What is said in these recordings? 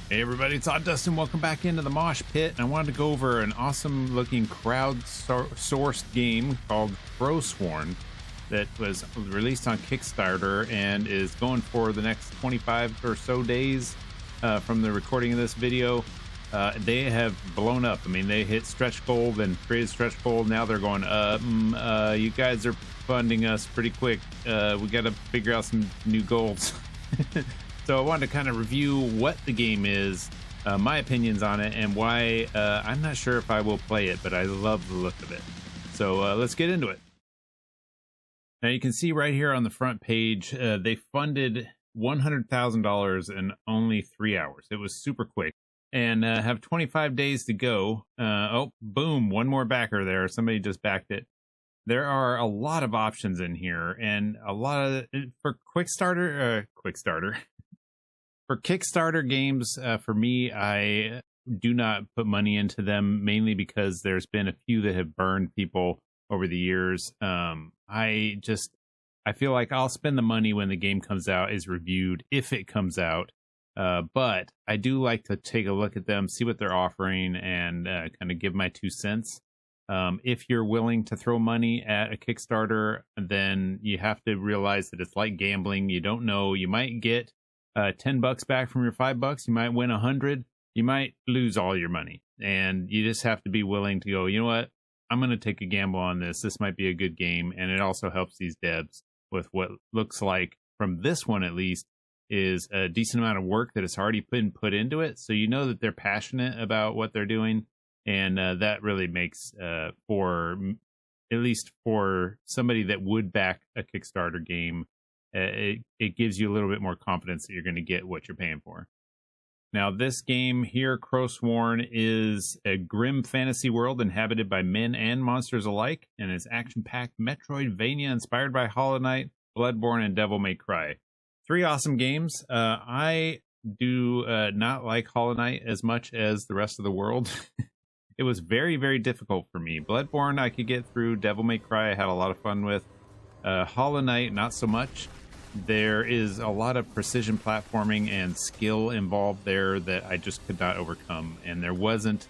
Hey everybody, it's Odd Dustin. Welcome back into the Mosh Pit. And I wanted to go over an awesome looking crowd-sourced game called Crowsworn that was released on Kickstarter and is going for the next 25 or so days from the recording of this video. They have blown up. I mean, they hit stretch goal, then created stretch goal. Now they're going, you guys are funding us pretty quick. We got to figure out some new goals. So I wanted to kind of review what the game is, my opinions on it, and why I'm not sure if I will play it, but I love the look of it. So let's get into it. Now you can see right here on the front page, they funded $100,000 in only 3 hours. It was super quick, and have 25 days to go. Oh, boom, one more backer there. Somebody just backed it. There are a lot of options in here, and a lot of for Kickstarter. For Kickstarter games, for me, I do not put money into them, mainly because there's been a few that have burned people over the years. I feel like I'll spend the money when the game comes out, is reviewed, if it comes out. But I do like to take a look at them, see what they're offering, and kind of give my 2 cents. If you're willing to throw money at a Kickstarter, then you have to realize that it's like gambling. You don't know. You might get $10 back from your $5. You might win 100. You might lose all your money, and you just have to be willing to go, you know what, I'm going to take a gamble on this. This might be a good game. And it also helps these devs with what looks like, from this one at least, is a decent amount of work that has already been put into it. So you know that they're passionate about what they're doing. And that really makes for, at least for somebody that would back a Kickstarter game, it gives you a little bit more confidence that you're going to get what you're paying for. Now, this game here, Crowsworn, is a grim fantasy world inhabited by men and monsters alike, and is action-packed Metroidvania inspired by Hollow Knight, Bloodborne, and Devil May Cry. 3 awesome games. I do not like Hollow Knight as much as the rest of the world. It was very, very difficult for me. Bloodborne, I could get through. Devil May Cry, I had a lot of fun with. Hollow Knight, not so much. There is a lot of precision platforming and skill involved there that I just could not overcome. And there wasn't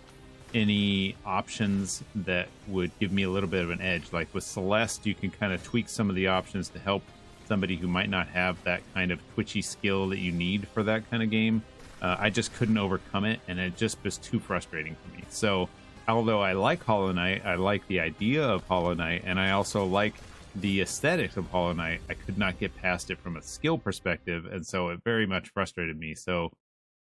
any options that would give me a little bit of an edge. Like with Celeste, you can kind of tweak some of the options to help somebody who might not have that kind of twitchy skill that you need for that kind of game. I just couldn't overcome it, and it just was too frustrating for me. So, although I like Hollow Knight, I like the idea of Hollow Knight, and I also like the aesthetics of Hollow Knight, I could not get past it from a skill perspective, and so it very much frustrated me. So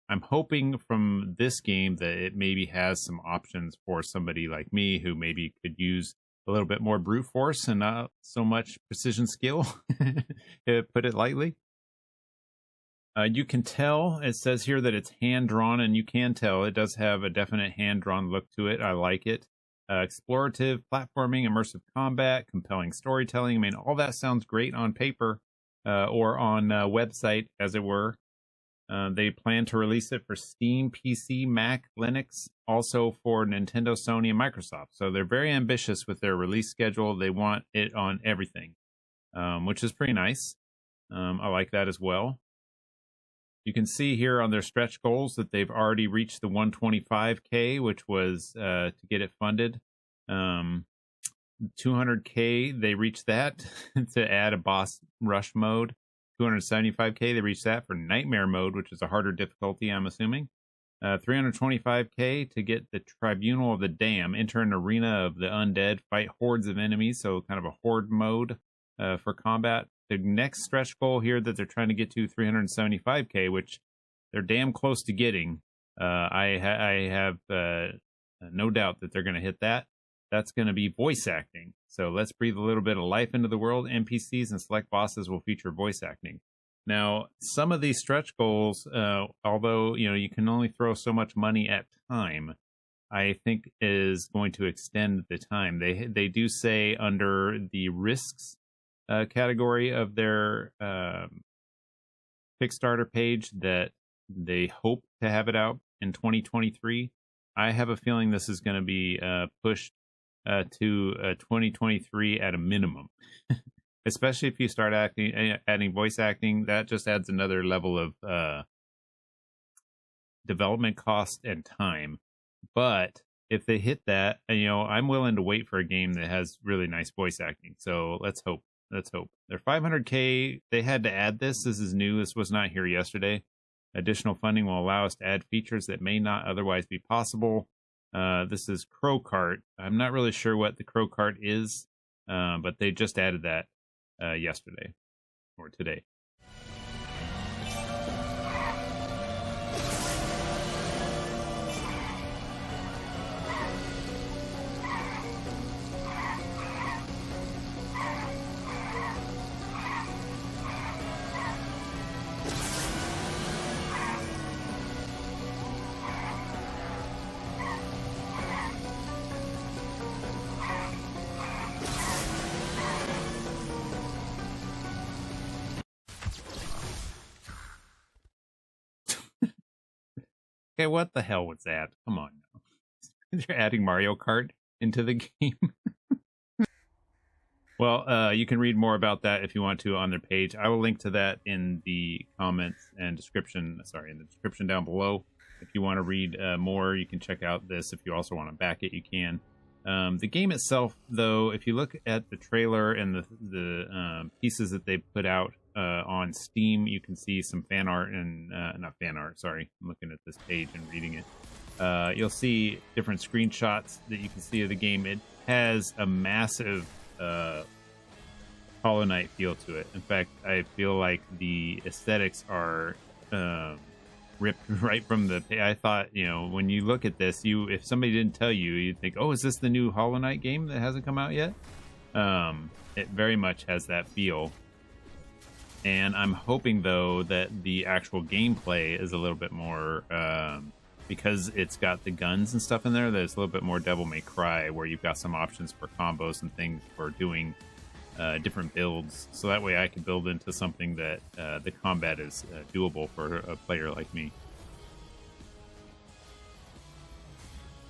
I'm hoping from this game that it maybe has some options for somebody like me who maybe could use a little bit more brute force and not so much precision skill, to put it lightly. You can tell, it says here that it's hand-drawn, and you can tell it does have a definite hand-drawn look to it. I like it. Explorative, platforming, immersive combat, compelling storytelling. I mean, all that sounds great on paper, or on a website, as it were. They plan to release it for Steam, PC, Mac, Linux, also for Nintendo, Sony, and Microsoft. So they're very ambitious with their release schedule. They want it on everything, which is pretty nice. I like that as well. You can see here on their stretch goals that they've already reached the 125K, which was to get it funded. 200K, they reached that to add a boss rush mode. 275K, they reached that for nightmare mode, which is a harder difficulty, I'm assuming. 325K to get the Tribunal of the Dam, enter an arena of the undead, fight hordes of enemies, so kind of a horde mode for combat. The next stretch goal here that they're trying to get to, 375K, which they're damn close to getting. I have no doubt that they're going to hit that. That's going to be voice acting. So let's breathe a little bit of life into the world. NPCs and select bosses will feature voice acting. Now, some of these stretch goals, although you can only throw so much money at time, I think is going to extend the time. They do say under the risks category of their Kickstarter page that they hope to have it out in 2023. I have a feeling this is going to be pushed to 2023 at a minimum. Especially if you start adding voice acting, that just adds another level of development cost and time. But if they hit that, I'm willing to wait for a game that has really nice voice acting. So let's hope. Let's hope. They're 500K. They had to add this. This is new. This was not here yesterday. Additional funding will allow us to add features that may not otherwise be possible. This is Crow Cart. I'm not really sure what the Crow Cart is, but they just added that yesterday or today. Okay, what the hell was that? Come on now. They're adding Mario Kart into the game. Well, you can read more about that if you want to on their page. I will link to that in the comments and description. Sorry, in the description down below. If you want to read more, you can check out this. If you also want to back it, you can. The game itself, though, if you look at the trailer and the pieces that they put out on Steam, you can see some fan art and not fan art. Sorry, I'm looking at this page and reading it. You'll see different screenshots that you can see of the game. It has a massive Hollow Knight feel to it. In fact, I feel like the aesthetics are ripped right from the. I thought, when you look at this, if somebody didn't tell you, you'd think, oh, is this the new Hollow Knight game that hasn't come out yet? It very much has that feel. And I'm hoping, though, that the actual gameplay is a little bit more, because it's got the guns and stuff in there, there's a little bit more Devil May Cry, where you've got some options for combos and things for doing different builds. So that way I can build into something that the combat is doable for a player like me.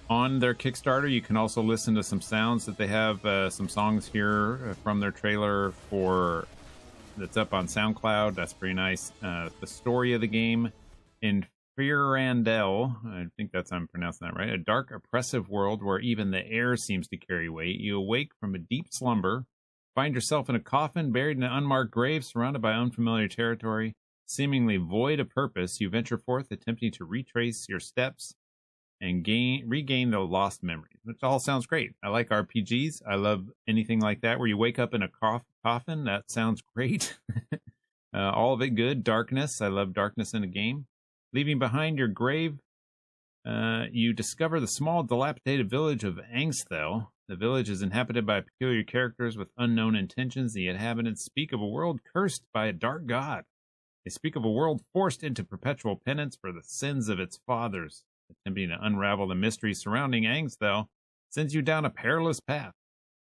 On their Kickstarter, you can also listen to some sounds that they have, some songs here from their trailer that's up on SoundCloud. That's pretty nice. The story of the game in Firandel, I think I'm pronouncing that right. A dark, oppressive world where even the air seems to carry weight. You awake from a deep slumber, find yourself in a coffin, buried in an unmarked grave, surrounded by unfamiliar territory. Seemingly void of purpose, you venture forth, attempting to retrace your steps and regain the lost memories, which all sounds great. I like RPGs. I love anything like that where you wake up in a coffin. That sounds great. All of it good. Darkness. I love darkness in a game. Leaving behind your grave, you discover the small, dilapidated village of Angsthel. The village is inhabited by peculiar characters with unknown intentions. The inhabitants speak of a world cursed by a dark god. They speak of a world forced into perpetual penance for the sins of its fathers. Attempting to unravel the mystery surrounding Angsthel sends you down a perilous path.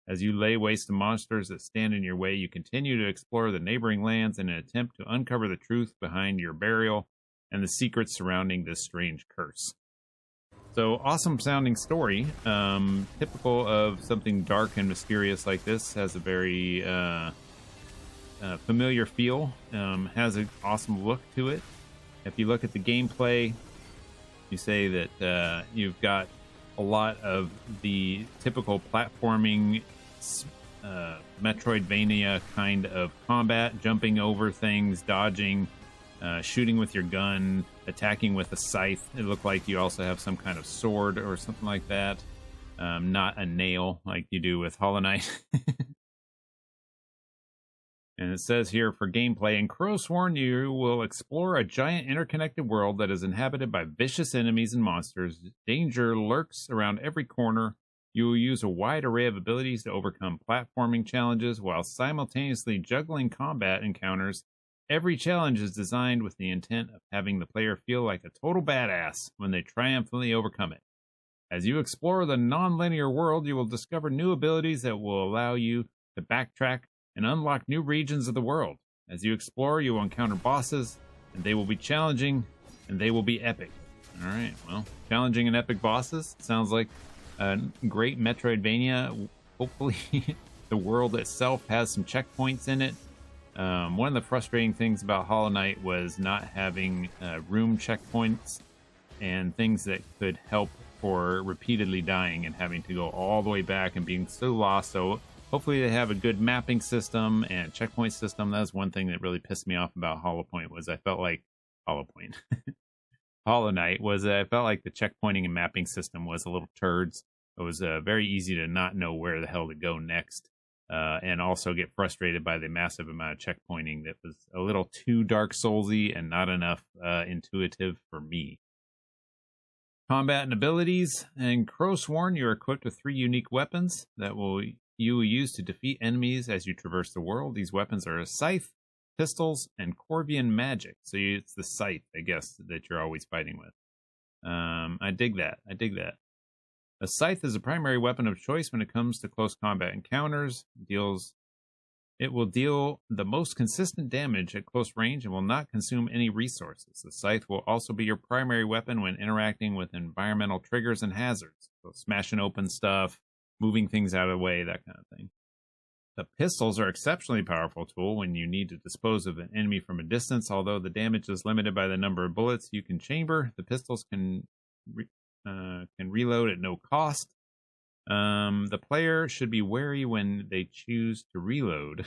As you lay waste to monsters that stand in your way, you continue to explore the neighboring lands in an attempt to uncover the truth behind your burial and the secrets surrounding this strange curse. So, awesome sounding story. Typical of something dark and mysterious like this. Has a very familiar feel. Has an awesome look to it. If you look at the gameplay, you say that you've got a lot of the typical platforming Metroidvania kind of combat, jumping over things, dodging, shooting with your gun, attacking with a scythe. It looked like you also have some kind of sword or something like that, not a nail like you do with Hollow Knight. And it says here for gameplay, in Crowsworn, you will explore a giant interconnected world that is inhabited by vicious enemies and monsters. Danger lurks around every corner. You will use a wide array of abilities to overcome platforming challenges while simultaneously juggling combat encounters. Every challenge is designed with the intent of having the player feel like a total badass when they triumphantly overcome it. As you explore the non-linear world, you will discover new abilities that will allow you to backtrack and unlock new regions of the world. As you explore, you will encounter bosses, and they will be challenging, and they will be epic. All right, well, challenging and epic bosses sounds like a great Metroidvania. Hopefully, the world itself has some checkpoints in it. One of the frustrating things about Hollow Knight was not having room checkpoints. and things that could help for repeatedly dying and having to go all the way back and being so lost. So hopefully they have a good mapping system and checkpoint system. That's one thing that really pissed me off about Hollow Point was I felt like Hollow Point. Hollow Knight was I felt like the checkpointing and mapping system was a little turds. It was very easy to not know where the hell to go next, and also get frustrated by the massive amount of checkpointing that was a little too Dark Soulsy and not enough intuitive for me. Combat and abilities. In Crowsworn, you're equipped with 3 unique weapons that you will use to defeat enemies as you traverse the world. These weapons are a scythe, pistols, and Corvian magic. So it's the scythe, I guess, that you're always fighting with. I dig that. A scythe is a primary weapon of choice when it comes to close combat encounters. It will deal the most consistent damage at close range and will not consume any resources. The scythe will also be your primary weapon when interacting with environmental triggers and hazards. So smashing open stuff, moving things out of the way, that kind of thing. The pistols are an exceptionally powerful tool when you need to dispose of an enemy from a distance. Although the damage is limited by the number of bullets you can chamber, the pistols can reload at no cost. The player should be wary when they choose to reload,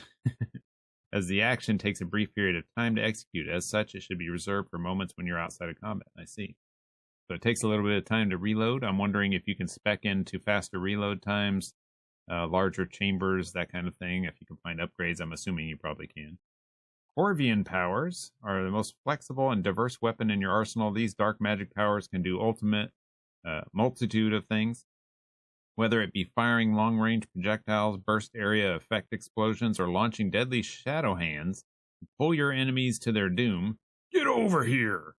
as the action takes a brief period of time to execute. As such, it should be reserved for moments when you're outside of combat. I see. So it takes a little bit of time to reload. I'm wondering if you can spec into faster reload times, larger chambers, that kind of thing. If you can find upgrades, I'm assuming you probably can. Corvian powers are the most flexible and diverse weapon in your arsenal. These dark magic powers can do ultimate multitude of things, whether it be firing long-range projectiles, burst area effect explosions, or launching deadly shadow hands to pull your enemies to their doom. Get over here!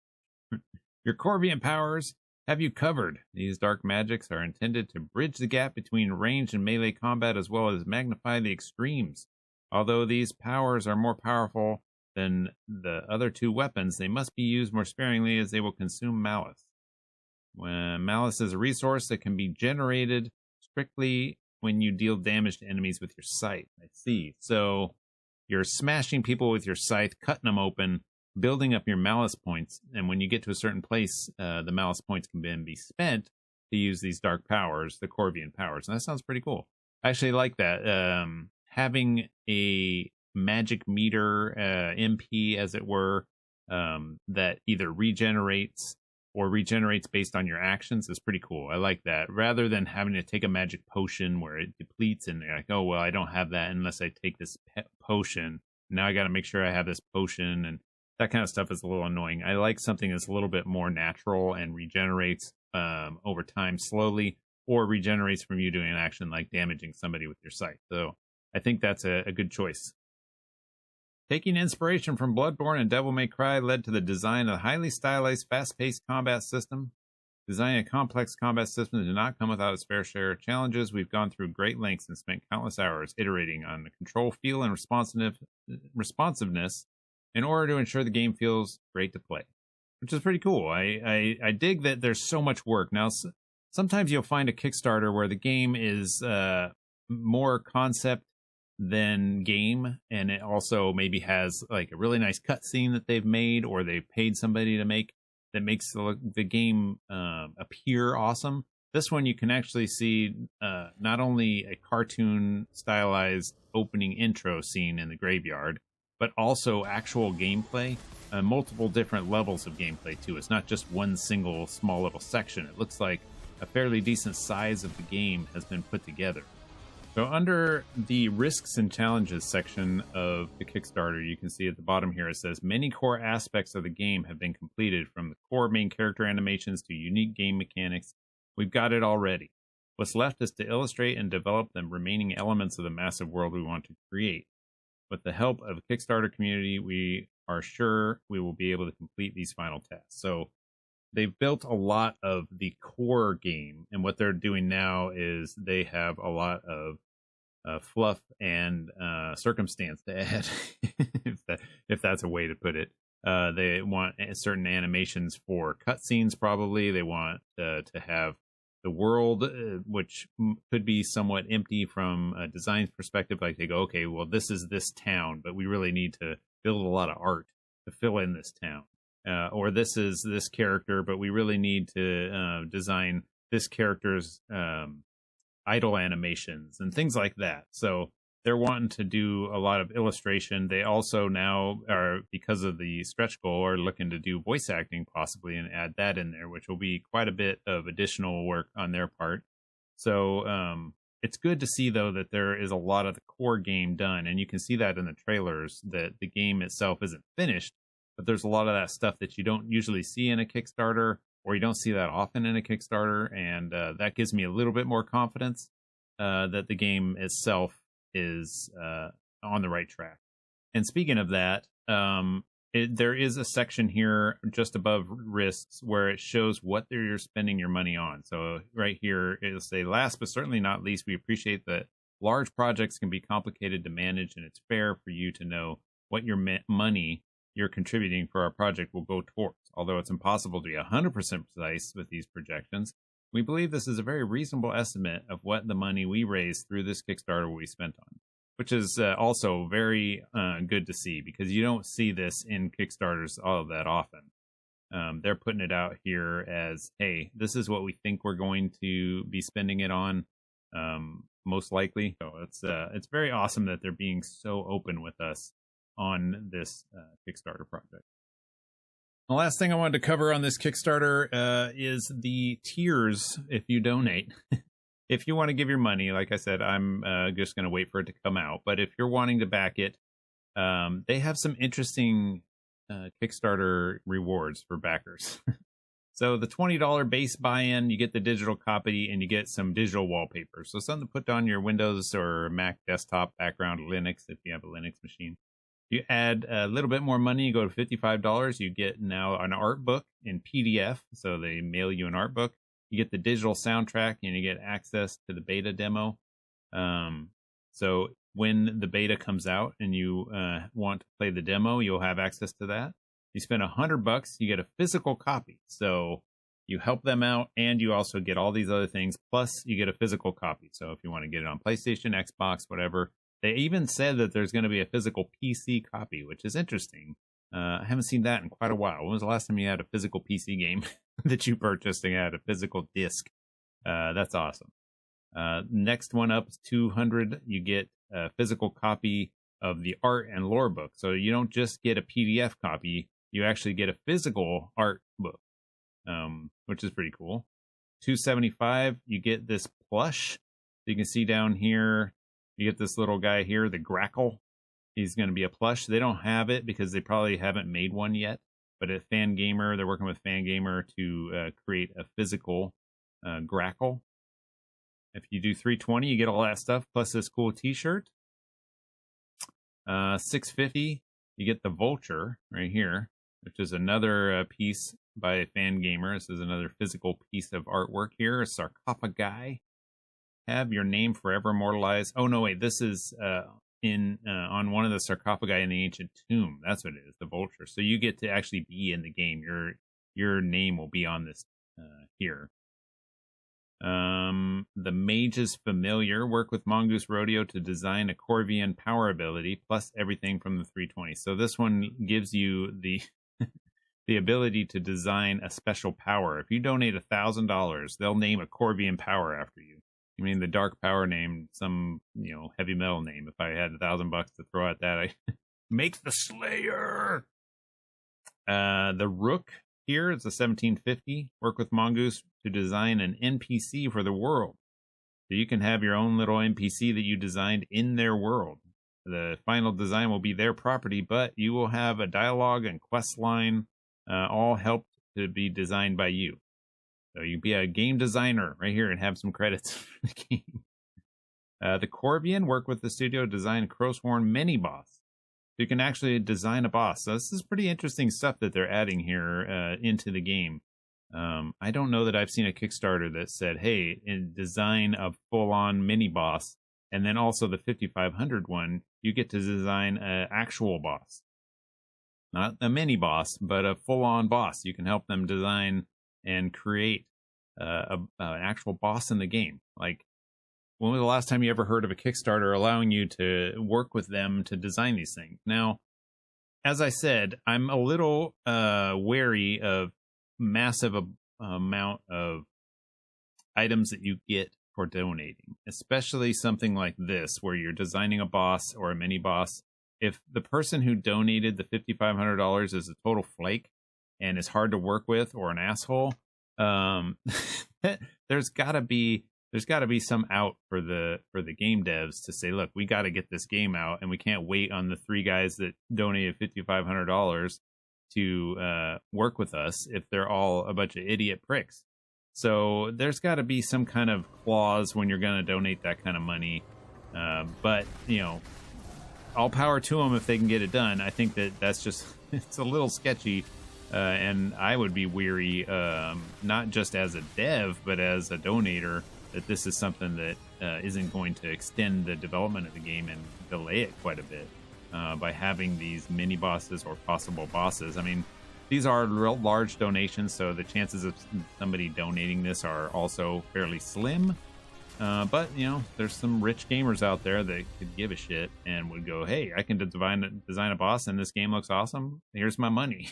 Your Corvian powers have you covered. These dark magics are intended to bridge the gap between ranged and melee combat as well as magnify the extremes. Although these powers are more powerful than the other 2 weapons, they must be used more sparingly as they will consume malice. When malice is a resource that can be generated strictly when you deal damage to enemies with your scythe. I see. So you're smashing people with your scythe, cutting them open, building up your malice points, and when you get to a certain place, the malice points can then be spent to use these dark powers, the Corvian powers. And that sounds pretty cool. I actually like that. Having a magic meter, MP, as it were, that either regenerates or regenerates based on your actions is pretty cool. I like that. Rather than having to take a magic potion where it depletes and you're like, oh, well, I don't have that unless I take this potion. Now I got to make sure I have this potion, and that kind of stuff is a little annoying. I like something that's a little bit more natural and regenerates over time slowly, or regenerates from you doing an action like damaging somebody with your scythe. So I think that's a good choice. Taking inspiration from Bloodborne and Devil May Cry led to the design of a highly stylized, fast-paced combat system. Designing a complex combat system did not come without its fair share of challenges. We've gone through great lengths and spent countless hours iterating on the control, feel, and responsiveness in order to ensure the game feels great to play, which is pretty cool. I dig that there's so much work. Now, sometimes you'll find a Kickstarter where the game is more concept than game, and it also maybe has like a really nice cutscene that they've made or they've paid somebody to make that makes the game appear awesome. This one you can actually see not only a cartoon stylized opening intro scene in the graveyard, but also actual gameplay, multiple different levels of gameplay too. It's not just one single small little section. It looks like a fairly decent size of the game has been put together. So under the risks and challenges section of the Kickstarter, you can see at the bottom here, it says many core aspects of the game have been completed, from the core main character animations to unique game mechanics. We've got it already. What's left is to illustrate and develop the remaining elements of the massive world we want to create. With the help of the Kickstarter community, we are sure we will be able to complete these final tasks. So they've built a lot of the core game, and what they're doing now is they have a lot of fluff and circumstance to add, if that's a way to put it. They want certain animations for cutscenes, probably. They want to have the world, which could be somewhat empty from a design perspective. Like they go, okay, well, this is this town, but we really need to build a lot of art to fill in this town. or this is this character, but we really need to design this character's idle animations and things like that. So they're wanting to do a lot of illustration. They also now are, because of the stretch goal, are looking to do voice acting possibly and add that in there, which will be quite a bit of additional work on their part. So it's good to see, though, that there is a lot of the core game done. And you can see that in the trailers, that the game itself isn't finished, but there's a lot of that stuff that you don't usually see in a Kickstarter, or you don't see that often in a Kickstarter. And that gives me a little bit more confidence that the game itself is on the right track. And speaking of that, there is a section here just above risks where it shows what you're spending your money on. So right here, it'll say, last but certainly not least, we appreciate that large projects can be complicated to manage, and it's fair for you to know what your money you're contributing for our project will go towards. Although it's impossible to be 100% precise with these projections, we believe this is a very reasonable estimate of what the money we raise through this Kickstarter will be spent on, which is also very good to see, because you don't see this in Kickstarters all that often. They're putting it out here as, hey, this is what we think we're going to be spending it on, most likely. So it's very awesome that they're being so open with us on this Kickstarter project. The last thing I wanted to cover on this Kickstarter is the tiers if you donate. If you want to give your money, like I said, I'm just going to wait for it to come out. But if you're wanting to back it, they have some interesting Kickstarter rewards for backers. So the $20 base buy-in, you get the digital copy and you get some digital wallpaper. So something to put on your Windows or Mac desktop background, Linux, if you have a Linux machine. You add a little bit more money, you go to $55, you get now an art book in PDF. So they mail you an art book. You get the digital soundtrack and you get access to the beta demo. So when the beta comes out and you want to play the demo, you'll have access to that. You spend $100, you get a physical copy. So you help them out and you also get all these other things. Plus you get a physical copy. So if you want to get it on PlayStation, Xbox, whatever. They even said that there's going to be a physical PC copy, which is interesting. I haven't seen that in quite a while. When was the last time you had a physical PC game that you purchased and had a physical disc? That's awesome. Next one up is $200. You get a physical copy of the art and lore book. So you don't just get a PDF copy. You actually get a physical art book, which is pretty cool. $275. You get this plush. You can see down here, you get this little guy here, the Grackle. He's going to be a plush. They don't have it because they probably haven't made one yet. But at Fangamer, they're working with Fangamer to create a physical Grackle. If you do $320, you get all that stuff, plus this cool t-shirt. $650, you get the Vulture right here, which is another piece by Fangamer. This is another physical piece of artwork here, a sarcophagi. Have your name forever immortalized. Oh, no, wait, this is on one of the sarcophagi in the ancient tomb. That's what it is, the Vulture. So you get to actually be in the game. Your name will be on this here. The Mage's Familiar. Work with Mongoose Rodeo to design a Corvian power ability, plus everything from the 320. So this one gives you the the ability to design a special power. If you donate $1,000, they'll name a Corvian power after you. I mean, the dark power name, some, heavy metal name. If I had $1,000 to throw at that, I make the Slayer. The Rook here is a 1750. Work with Mongoose to design an NPC for the world. So you can have your own little NPC that you designed in their world. The final design will be their property, but you will have a dialogue and quest line, all helped to be designed by you. So you can be a game designer right here and have some credits for the game. The Corvian, work with the studio, design Crowsworn mini boss. So you can actually design a boss. So this is pretty interesting stuff that they're adding here into the game. I don't know that I've seen a Kickstarter that said, hey, design a full-on mini boss. And then also the 5500 one, you get to design an actual boss. Not a mini boss, but a full-on boss. You can help them design and create an actual boss in the game. Like, when was the last time you ever heard of a Kickstarter allowing you to work with them to design these things? Now, as I said, I'm a little wary of massive amount of items that you get for donating, especially something like this where you're designing a boss or a mini boss. If the person who donated the $5,500 is a total flake and is hard to work with or an asshole, there's got to be some out for the game devs to say, look, we got to get this game out, and we can't wait on the 3 guys that donated $5,500 to work with us if they're all a bunch of idiot pricks. So there's got to be some kind of clause when you're going to donate that kind of money. But, you know, all power to them if they can get it done. I think that's just, it's a little sketchy. And I would be weary, not just as a dev, but as a donator, that this is something that isn't going to extend the development of the game and delay it quite a bit by having these mini bosses or possible bosses. I mean, these are real large donations, so the chances of somebody donating this are also fairly slim. But, you know, there's some rich gamers out there that could give a shit and would go, hey, I can design a boss and this game looks awesome. Here's my money.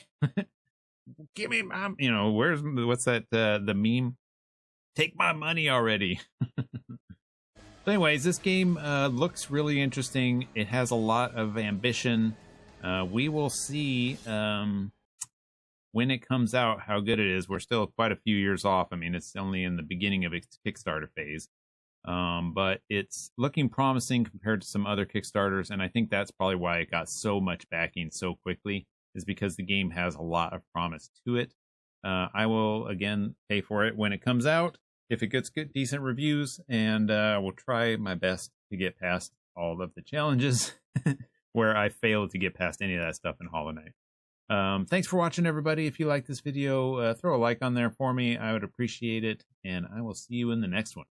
Give me my, you know, what's that, the meme? Take my money already. So anyways, this game looks really interesting. It has a lot of ambition. We will see when it comes out how good it is. We're still quite a few years off. I mean, it's only in the beginning of its Kickstarter phase. But it's looking promising compared to some other Kickstarters, and I think that's probably why it got so much backing so quickly, is because the game has a lot of promise to it. I will, again, pay for it when it comes out, if it gets good, decent reviews, and will try my best to get past all of the challenges where I failed to get past any of that stuff in Hollow Knight. Thanks for watching, everybody. If you like this video, throw a like on there for me. I would appreciate it, and I will see you in the next one.